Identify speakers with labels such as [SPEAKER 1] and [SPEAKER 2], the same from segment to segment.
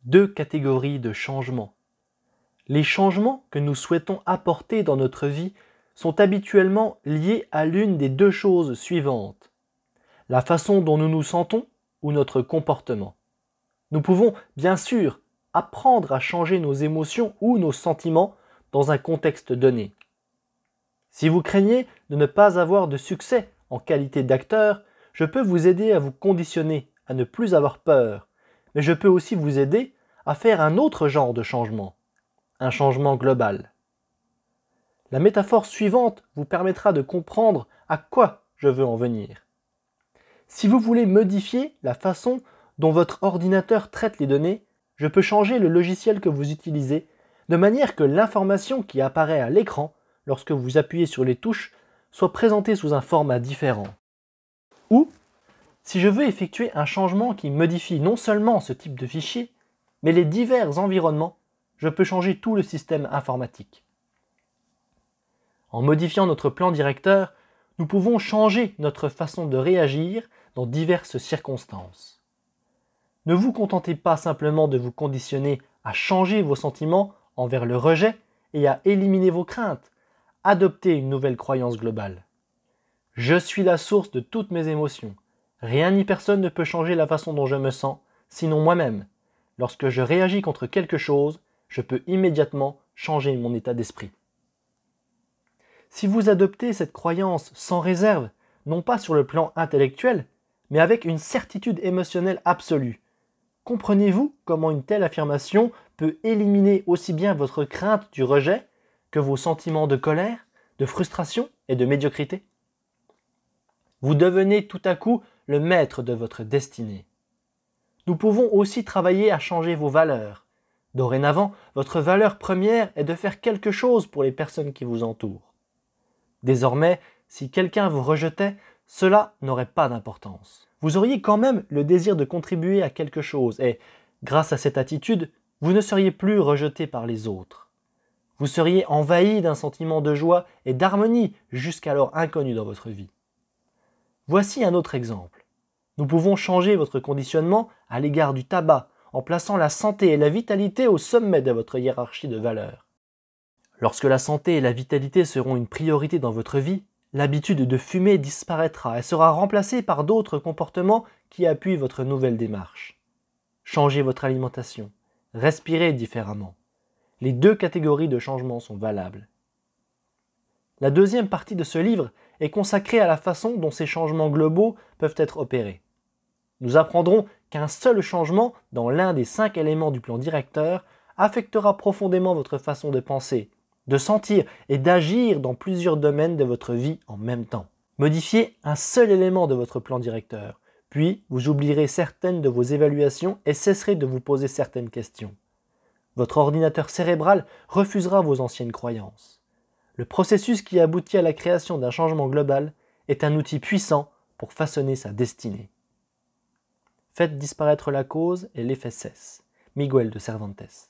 [SPEAKER 1] Deux catégories de changements. Les changements que nous souhaitons apporter dans notre vie sont habituellement liés à l'une des deux choses suivantes: la façon dont nous nous sentons ou notre comportement. Nous pouvons, bien sûr, apprendre à changer nos émotions ou nos sentiments dans un contexte donné. Si vous craignez de ne pas avoir de succès en qualité d'acteur, je peux vous aider à vous conditionner à ne plus avoir peur, mais je peux aussi vous aider à faire un autre genre de changement, un changement global. La métaphore suivante vous permettra de comprendre à quoi je veux en venir. Si vous voulez modifier la façon dont votre ordinateur traite les données, je peux changer le logiciel que vous utilisez de manière que l'information qui apparaît à l'écran lorsque vous appuyez sur les touches soit présentée sous un format différent. Ou, si je veux effectuer un changement qui modifie non seulement ce type de fichier, mais les divers environnements, je peux changer tout le système informatique. En modifiant notre plan directeur, nous pouvons changer notre façon de réagir dans diverses circonstances. Ne vous contentez pas simplement de vous conditionner à changer vos sentiments envers le rejet et à éliminer vos craintes. Adoptez une nouvelle croyance globale. Je suis la source de toutes mes émotions. Rien ni personne ne peut changer la façon dont je me sens, sinon moi-même. Lorsque je réagis contre quelque chose, je peux immédiatement changer mon état d'esprit. Si vous adoptez cette croyance sans réserve, non pas sur le plan intellectuel, mais avec une certitude émotionnelle absolue, comprenez-vous comment une telle affirmation peut éliminer aussi bien votre crainte du rejet que vos sentiments de colère, de frustration et de médiocrité? Vous devenez tout à coup le maître de votre destinée. Nous pouvons aussi travailler à changer vos valeurs. Dorénavant, votre valeur première est de faire quelque chose pour les personnes qui vous entourent. Désormais, si quelqu'un vous rejetait, cela n'aurait pas d'importance. Vous auriez quand même le désir de contribuer à quelque chose et, grâce à cette attitude, vous ne seriez plus rejeté par les autres. Vous seriez envahi d'un sentiment de joie et d'harmonie jusqu'alors inconnu dans votre vie. Voici un autre exemple. Nous pouvons changer votre conditionnement à l'égard du tabac en plaçant la santé et la vitalité au sommet de votre hiérarchie de valeurs. Lorsque la santé et la vitalité seront une priorité dans votre vie, l'habitude de fumer disparaîtra et sera remplacée par d'autres comportements qui appuient votre nouvelle démarche. Changez votre alimentation, respirez différemment. Les deux catégories de changements sont valables. La deuxième partie de ce livre est consacrée à la façon dont ces changements globaux peuvent être opérés. Nous apprendrons qu'un seul changement dans l'un des 5 éléments du plan directeur affectera profondément votre façon de penser, de sentir et d'agir dans plusieurs domaines de votre vie en même temps. Modifiez un seul élément de votre plan directeur, puis vous oublierez certaines de vos évaluations et cesserez de vous poser certaines questions. Votre ordinateur cérébral refusera vos anciennes croyances. Le processus qui aboutit à la création d'un changement global est un outil puissant pour façonner sa destinée. Faites disparaître la cause et l'effet cesse. Miguel de Cervantes.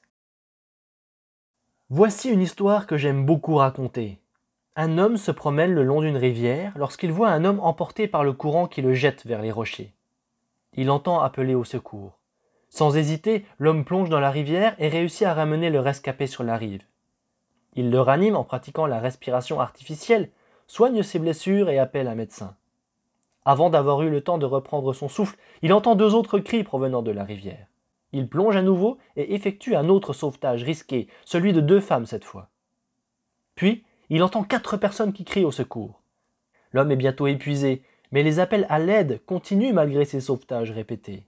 [SPEAKER 1] Voici une histoire que j'aime beaucoup raconter. Un homme se promène le long d'une rivière lorsqu'il voit un homme emporté par le courant qui le jette vers les rochers. Il entend appeler au secours. Sans hésiter, l'homme plonge dans la rivière et réussit à ramener le rescapé sur la rive. Il le ranime en pratiquant la respiration artificielle, soigne ses blessures et appelle un médecin. Avant d'avoir eu le temps de reprendre son souffle, il entend 2 autres cris provenant de la rivière. Il plonge à nouveau et effectue un autre sauvetage risqué, celui de 2 femmes cette fois. Puis, il entend 4 personnes qui crient au secours. L'homme est bientôt épuisé, mais les appels à l'aide continuent malgré ces sauvetages répétés.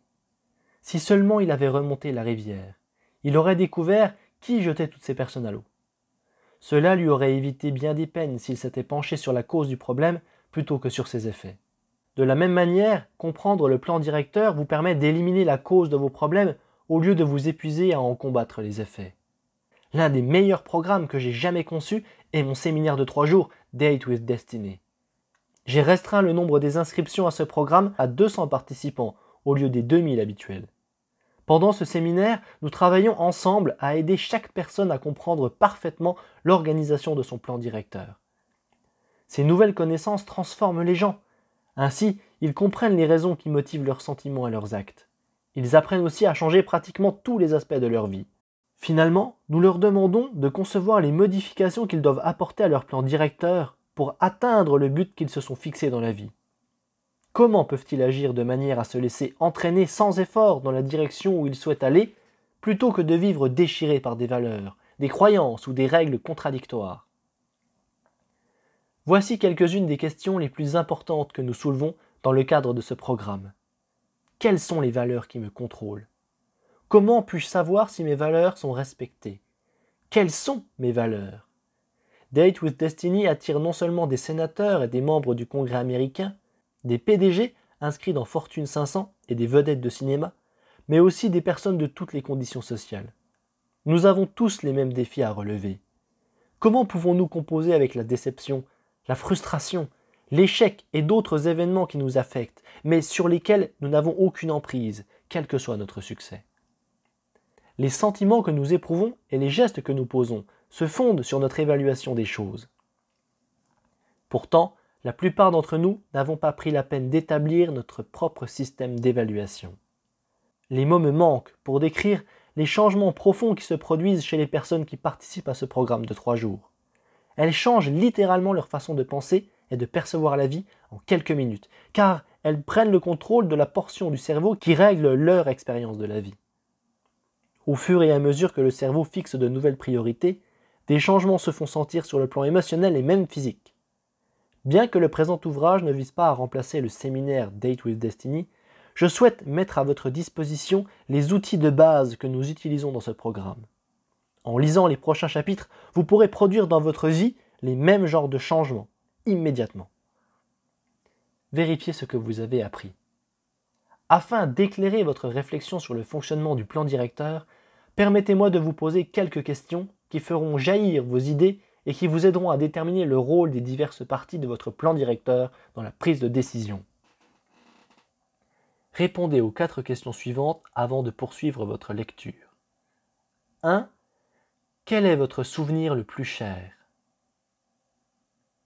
[SPEAKER 1] Si seulement il avait remonté la rivière, il aurait découvert qui jetait toutes ces personnes à l'eau. Cela lui aurait évité bien des peines s'il s'était penché sur la cause du problème plutôt que sur ses effets. De la même manière, comprendre le plan directeur vous permet d'éliminer la cause de vos problèmes au lieu de vous épuiser à en combattre les effets. L'un des meilleurs programmes que j'ai jamais conçus est mon séminaire de 3 jours, Date with Destiny. J'ai restreint le nombre des inscriptions à ce programme à 200 participants au lieu des 2000 habituels. Pendant ce séminaire, nous travaillons ensemble à aider chaque personne à comprendre parfaitement l'organisation de son plan directeur. Ces nouvelles connaissances transforment les gens. Ainsi, ils comprennent les raisons qui motivent leurs sentiments et leurs actes. Ils apprennent aussi à changer pratiquement tous les aspects de leur vie. Finalement, nous leur demandons de concevoir les modifications qu'ils doivent apporter à leur plan directeur pour atteindre le but qu'ils se sont fixés dans la vie. Comment peuvent-ils agir de manière à se laisser entraîner sans effort dans la direction où ils souhaitent aller, plutôt que de vivre déchirés par des valeurs, des croyances ou des règles contradictoires? Voici quelques-unes des questions les plus importantes que nous soulevons dans le cadre de ce programme. Quelles sont les valeurs qui me contrôlent? Comment puis-je savoir si mes valeurs sont respectées? Quelles sont mes valeurs? Date with Destiny attire non seulement des sénateurs et des membres du Congrès américain, des PDG inscrits dans Fortune 500 et des vedettes de cinéma, mais aussi des personnes de toutes les conditions sociales. Nous avons tous les mêmes défis à relever. Comment pouvons-nous composer avec la déception, la frustration, l'échec et d'autres événements qui nous affectent, mais sur lesquels nous n'avons aucune emprise, quel que soit notre succès? Les sentiments que nous éprouvons et les gestes que nous posons se fondent sur notre évaluation des choses. Pourtant, la plupart d'entre nous n'avons pas pris la peine d'établir notre propre système d'évaluation. Les mots me manquent pour décrire les changements profonds qui se produisent chez les personnes qui participent à ce programme de 3 jours. Elles changent littéralement leur façon de penser et de percevoir la vie en quelques minutes, car elles prennent le contrôle de la portion du cerveau qui règle leur expérience de la vie. Au fur et à mesure que le cerveau fixe de nouvelles priorités, des changements se font sentir sur le plan émotionnel et même physique. Bien que le présent ouvrage ne vise pas à remplacer le séminaire Date with Destiny, je souhaite mettre à votre disposition les outils de base que nous utilisons dans ce programme. En lisant les prochains chapitres, vous pourrez produire dans votre vie les mêmes genres de changements, immédiatement. Vérifiez ce que vous avez appris. Afin d'éclairer votre réflexion sur le fonctionnement du plan directeur, permettez-moi de vous poser quelques questions qui feront jaillir vos idées et qui vous aideront à déterminer le rôle des diverses parties de votre plan directeur dans la prise de décision. Répondez aux 4 questions suivantes avant de poursuivre votre lecture. 1. Quel est votre souvenir le plus cher?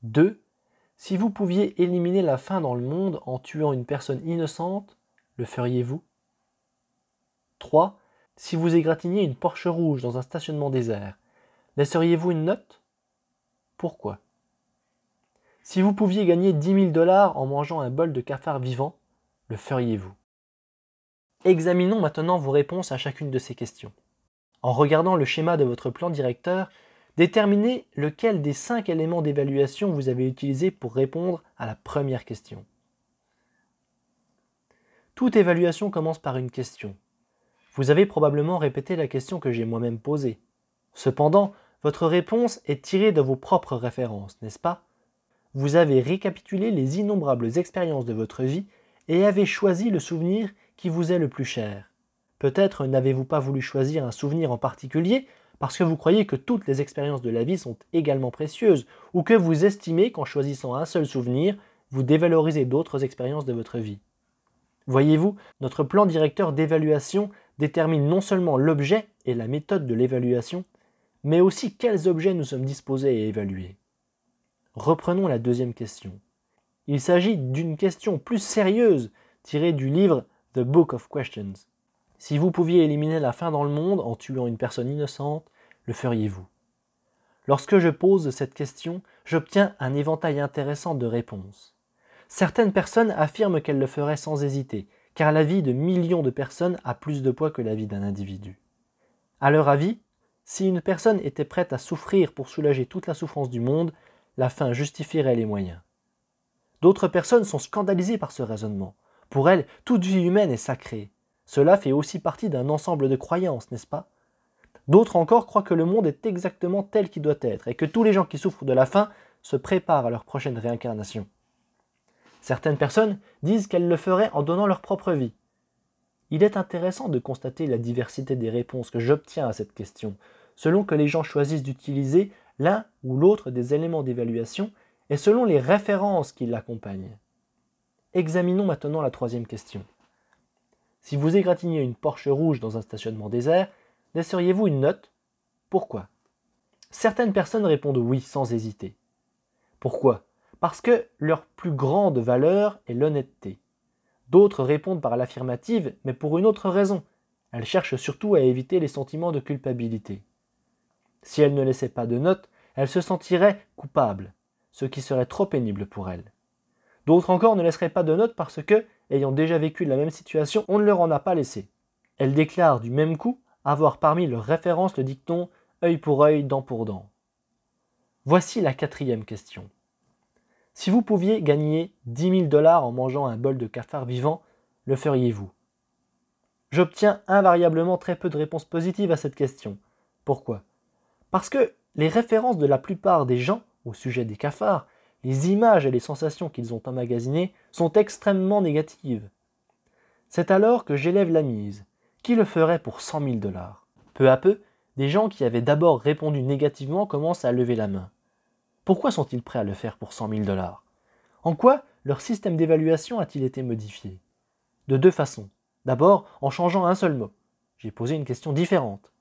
[SPEAKER 1] 2. Si vous pouviez éliminer la faim dans le monde en tuant une personne innocente, le feriez-vous? 3. Si vous égratigniez une Porsche rouge dans un stationnement désert, laisseriez-vous une note? Pourquoi? Si vous pouviez gagner 10 000 $ en mangeant un bol de cafard vivant, le feriez-vous? Examinons maintenant vos réponses à chacune de ces questions. En regardant le schéma de votre plan directeur, déterminez lequel des 5 éléments d'évaluation vous avez utilisé pour répondre à la première question. Toute évaluation commence par une question. Vous avez probablement répété la question que j'ai moi-même posée. Cependant, votre réponse est tirée de vos propres références, n'est-ce pas? Vous avez récapitulé les innombrables expériences de votre vie et avez choisi le souvenir qui vous est le plus cher. Peut-être n'avez-vous pas voulu choisir un souvenir en particulier parce que vous croyez que toutes les expériences de la vie sont également précieuses ou que vous estimez qu'en choisissant un seul souvenir, vous dévalorisez d'autres expériences de votre vie. Voyez-vous, notre plan directeur d'évaluation détermine non seulement l'objet et la méthode de l'évaluation, mais aussi quels objets nous sommes disposés à évaluer. Reprenons la deuxième question. Il s'agit d'une question plus sérieuse tirée du livre The Book of Questions. Si vous pouviez éliminer la faim dans le monde en tuant une personne innocente, le feriez-vous? Lorsque je pose cette question, j'obtiens un éventail intéressant de réponses. Certaines personnes affirment qu'elles le feraient sans hésiter, car la vie de millions de personnes a plus de poids que la vie d'un individu. À leur avis, si une personne était prête à souffrir pour soulager toute la souffrance du monde, la fin justifierait les moyens. D'autres personnes sont scandalisées par ce raisonnement. Pour elles, toute vie humaine est sacrée. Cela fait aussi partie d'un ensemble de croyances, n'est-ce pas? D'autres encore croient que le monde est exactement tel qu'il doit être et que tous les gens qui souffrent de la faim se préparent à leur prochaine réincarnation. Certaines personnes disent qu'elles le feraient en donnant leur propre vie. Il est intéressant de constater la diversité des réponses que j'obtiens à cette question, selon que les gens choisissent d'utiliser l'un ou l'autre des éléments d'évaluation et selon les références qui l'accompagnent. Examinons maintenant la troisième question. Si vous égratigniez une Porsche rouge dans un stationnement désert, laisseriez-vous une note? Pourquoi? Certaines personnes répondent oui sans hésiter. Pourquoi? Parce que leur plus grande valeur est l'honnêteté. D'autres répondent par l'affirmative, mais pour une autre raison. Elles cherchent surtout à éviter les sentiments de culpabilité. Si elles ne laissaient pas de notes, elles se sentiraient coupables, ce qui serait trop pénible pour elles. D'autres encore ne laisseraient pas de notes parce que, ayant déjà vécu la même situation, on ne leur en a pas laissé. Elles déclarent du même coup avoir parmi leurs références le dicton « œil pour œil, dent pour dent ». Voici la 4e question. Si vous pouviez gagner 10 000 $ en mangeant un bol de cafard vivant, le feriez-vous? J'obtiens invariablement très peu de réponses positives à cette question. Pourquoi? Parce que les références de la plupart des gens au sujet des cafards, les images et les sensations qu'ils ont emmagasinées sont extrêmement négatives. C'est alors que j'élève la mise. Qui le ferait pour 100 000 $? Peu à peu, des gens qui avaient d'abord répondu négativement commencent à lever la main. Pourquoi sont-ils prêts à le faire pour 100 000 $? En quoi leur système d'évaluation a-t-il été modifié? De 2 façons. D'abord, en changeant un seul mot. J'ai posé une question différente.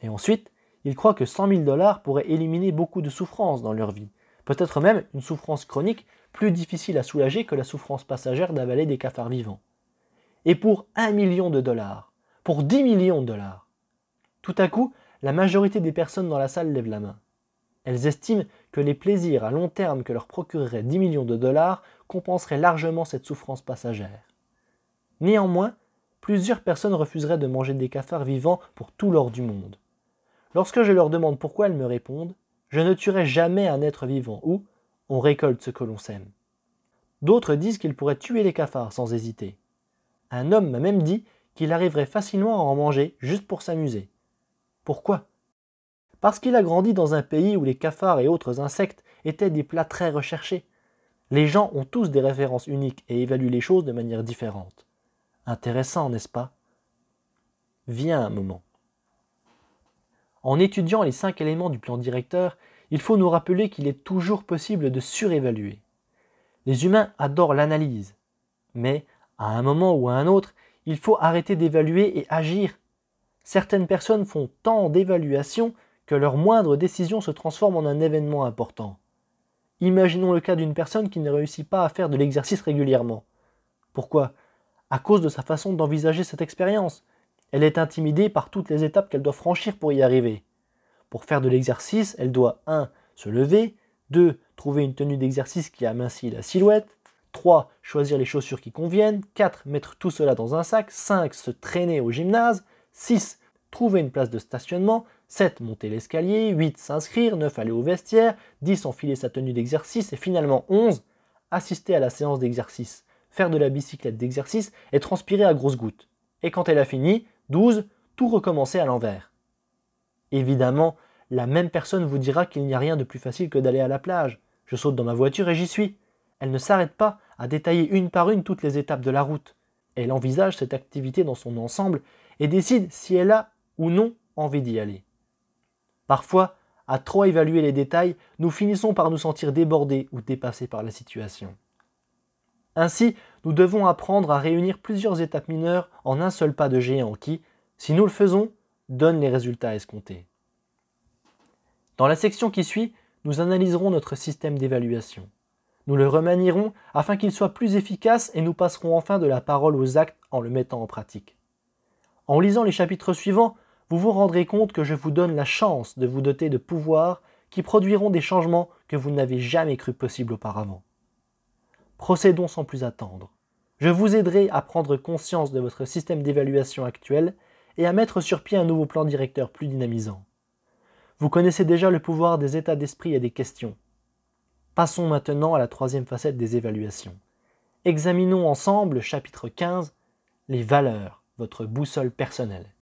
[SPEAKER 1] Et ensuite, ils croient que 100 000 $ pourraient éliminer beaucoup de souffrances dans leur vie. Peut-être même une souffrance chronique plus difficile à soulager que la souffrance passagère d'avaler des cafards vivants. Et pour 1 million de dollars, pour 10 millions de dollars. Tout à coup, la majorité des personnes dans la salle lèvent la main. Elles estiment que les plaisirs à long terme que leur procurerait 10 millions de dollars compenseraient largement cette souffrance passagère. Néanmoins, plusieurs personnes refuseraient de manger des cafards vivants pour tout l'or du monde. Lorsque je leur demande pourquoi elles me répondent « Je ne tuerai jamais un être vivant » ou « On récolte ce que l'on sème ». D'autres disent qu'ils pourraient tuer les cafards sans hésiter. Un homme m'a même dit qu'il arriverait facilement à en manger juste pour s'amuser. Pourquoi? Parce qu'il a grandi dans un pays où les cafards et autres insectes étaient des plats très recherchés. Les gens ont tous des références uniques et évaluent les choses de manière différente. Intéressant, n'est-ce pas? Viens un moment. En étudiant les 5 éléments du plan directeur, il faut nous rappeler qu'il est toujours possible de surévaluer. Les humains adorent l'analyse, mais à un moment ou à un autre, il faut arrêter d'évaluer et agir. Certaines personnes font tant d'évaluations que leur moindre décision se transforme en un événement important. Imaginons le cas d'une personne qui ne réussit pas à faire de l'exercice régulièrement. Pourquoi? À cause de sa façon d'envisager cette expérience. Elle est intimidée par toutes les étapes qu'elle doit franchir pour y arriver. Pour faire de l'exercice, elle doit 1. Se lever, 2. Trouver une tenue d'exercice qui amincit la silhouette, 3. Choisir les chaussures qui conviennent, 4. Mettre tout cela dans un sac, 5. Se traîner au gymnase, 6. Trouver une place de stationnement, 7. Monter l'escalier, 8. S'inscrire, 9. Aller au vestiaire, 10. Enfiler sa tenue d'exercice et finalement 11. Assister à la séance d'exercice, faire de la bicyclette d'exercice et transpirer à grosses gouttes. Et quand elle a fini, 12. Tout recommencer à l'envers. Évidemment, la même personne vous dira qu'il n'y a rien de plus facile que d'aller à la plage. Je saute dans ma voiture et j'y suis. Elle ne s'arrête pas à détailler une par une toutes les étapes de la route. Elle envisage cette activité dans son ensemble et décide si elle a ou non envie d'y aller. Parfois, à trop évaluer les détails, nous finissons par nous sentir débordés ou dépassés par la situation. Ainsi, nous devons apprendre à réunir plusieurs étapes mineures en un seul pas de géant qui, si nous le faisons, donne les résultats escomptés. Dans la section qui suit, nous analyserons notre système d'évaluation. Nous le remanierons afin qu'il soit plus efficace et nous passerons enfin de la parole aux actes en le mettant en pratique. En lisant les chapitres suivants, vous vous rendrez compte que je vous donne la chance de vous doter de pouvoirs qui produiront des changements que vous n'avez jamais cru possibles auparavant. Procédons sans plus attendre. Je vous aiderai à prendre conscience de votre système d'évaluation actuel et à mettre sur pied un nouveau plan directeur plus dynamisant. Vous connaissez déjà le pouvoir des états d'esprit et des questions. Passons maintenant à la 3e facette des évaluations. Examinons ensemble le chapitre 15, les valeurs, votre boussole personnelle.